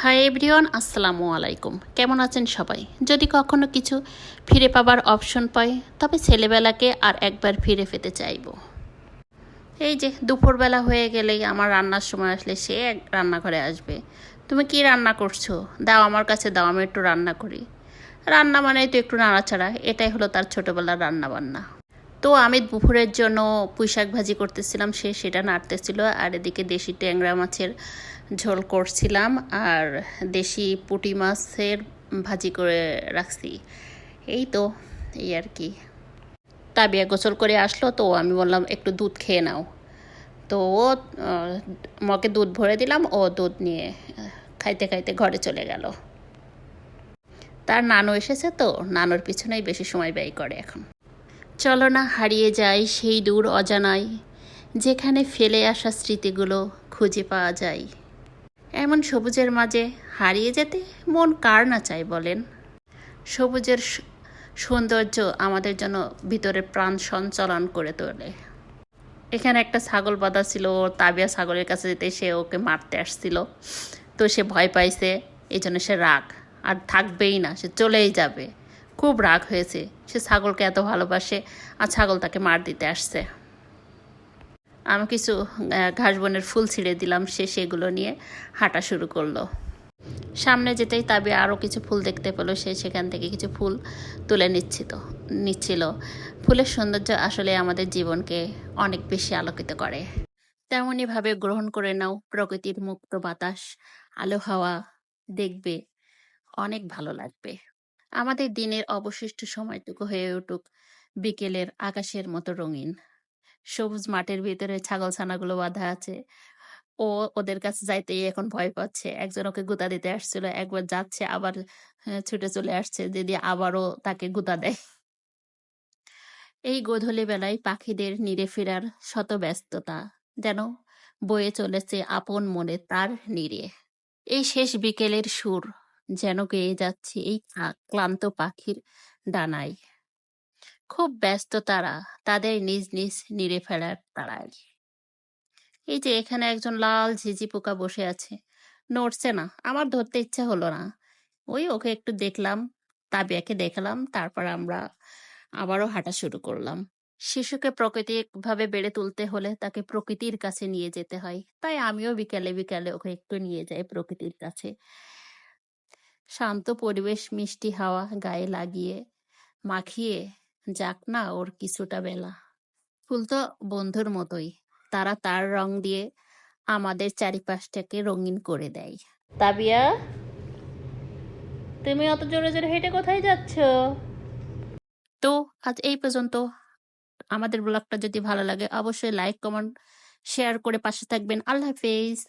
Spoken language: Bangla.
হাই এভরিওয়ান, আসসালামু আলাইকুম। কেমন আছেন সবাই? যদি কখনো কিছু ফিরে পাবার অপশন পাই, তবে ছেলেবেলাকে আর একবার ফিরে পেতে চাইব। এই যে দুপুরবেলা হয়ে গেলেই আমার রান্নার সময় আসলে সে এক রান্নাঘরে আসবে। তুমি কি রান্না করছো? দাও আমার কাছে দাও, আমি একটু রান্না করি। রান্না মানেই তো একটু নাড়াচাড়া, এটাই হলো তার ছোটোবেলার রান্না বান্না। তো আমি দুপুরের জন্য পুঁইশাক ভাজি করতেছিলাম, সে সেটা নাড়তেছিল, আর এদিকে দেশি ট্যাংরা মাছের ঝোল করছিলাম, আর দেশি পুঁটি মাছের ভাজি করে রাখছি। এই তো, এই আর কি। তাবিয়া গোসল করে আসলো, তো আমি বললাম একটু দুধ খেয়ে নাও। তো ও মগে দুধ ভরে দিলাম, ও দুধ নিয়ে খাইতে খাইতে ঘরে চলে গেল। তার নানু এসেছে, তো নানুর পিছনেই বেশি সময় ব্যয় করে এখন। চলো না হারিয়ে যাই সেই দূর অজানায়, যেখানে ফেলে আসা স্মৃতিগুলো খুঁজে পাওয়া যায়। এমন সবুজের মাঝে হারিয়ে যেতে মন কার না চায় বলেন? সবুজের সৌন্দর্য আমাদের জন্য ভিতরের প্রাণ সঞ্চালন করে তোলে। এখানে একটা ছাগল বাঁধা ছিল, তাবিয়া ছাগলের কাছে যেতে সে ওকে মারতে আসছিল, তো সে ভয় পাইছে, এই জন্য সে রাগ আর থাকবেই না, সে চলেই যাবে। খুব রাগ হয়েছে, সে ছাগলকে এত ভালোবাসে, আর ছাগল তাকে মার দিতে আসছে। আমি কিছু ঘাস বনের ফুল ছিঁড়ে দিলাম, সে সেগুলো নিয়ে হাঁটা শুরু করলো। সামনে যেতেই তাবিয়া আরও কিছু ফুল দেখতে পেলো, সে সেখান থেকে কিছু ফুল তুলে নিচ্ছিল। ফুলের সৌন্দর্য আসলে আমাদের জীবনকে অনেক বেশি আলোকিত করে। তেমনইভাবে গ্রহণ করে নাও প্রকৃতির মুক্ত বাতাস, আলো হাওয়া, দেখবে অনেক ভালো লাগবে। আমাদের দিনের অবশিষ্ট সময়টুকু হয়ে উঠুক বিকেলের আকাশের মতো রঙিন। সবুজ মাঠের ভিতরে ছাগলছানাগুলো বাঁধা আছে, ও ওদের কাছে যাইতেই এখন ভয় পাচ্ছে। একজন ওকে গুঁতা দিতে আসছিল, একবার যাচ্ছে আবার ছুটে চলে আসছে, যদি আবারও তাকে গুঁতা দেয়। এই গোধূলি বেলায় পাখিদের নিরে ফেরার শত ব্যস্ততা যেন বয়ে চলেছে আপন মনে তার নিরে। এই শেষ বিকেলের সুর যেন গেয়ে যাচ্ছে এই ক্লান্ত পাখির ডানায়। খুব ব্যস্ত তারা তাদের নিজ নিজ নিরে ফেলার তাড়ায়। এই যে এখানে একজন লাল ঝিঝি পোকা বসে আছে, নড়ছে না। আমার ধরতে ইচ্ছে হলো না, ওই ওকে একটু দেখলাম, তাবিয়াকে দেখলাম, তারপর আমরা আবারও হাঁটা শুরু করলাম। শিশুকে প্রাকৃতিকভাবে বেড়ে তুলতে হলে তাকে প্রকৃতির কাছে নিয়ে যেতে হয়, তাই আমিও বিকালে বিকালে ওকে একটু নিয়ে যাই প্রকৃতির কাছে। শান্ত পরিবেশ, মিষ্টি হাওয়া গায়ে লাগিয়ে মাখিয়ে যাক না ওর কিছুটা বেলা। ফুল তো বন্ধুর মতোই, তারা তার রং দিয়ে আমাদের চারিপাশটাকে রঙিন করে দেয়। তাবিয়া, তুমি অত জোরে জোরে হেঁটে কোথায় যাচ্ছ? তো আজ এই পর্যন্ত। আমাদের ব্লগটা যদি ভালো লাগে অবশ্যই লাইক, কমেন্ট, শেয়ার করে পাশে থাকবেন। আল্লাহ হাফেজ।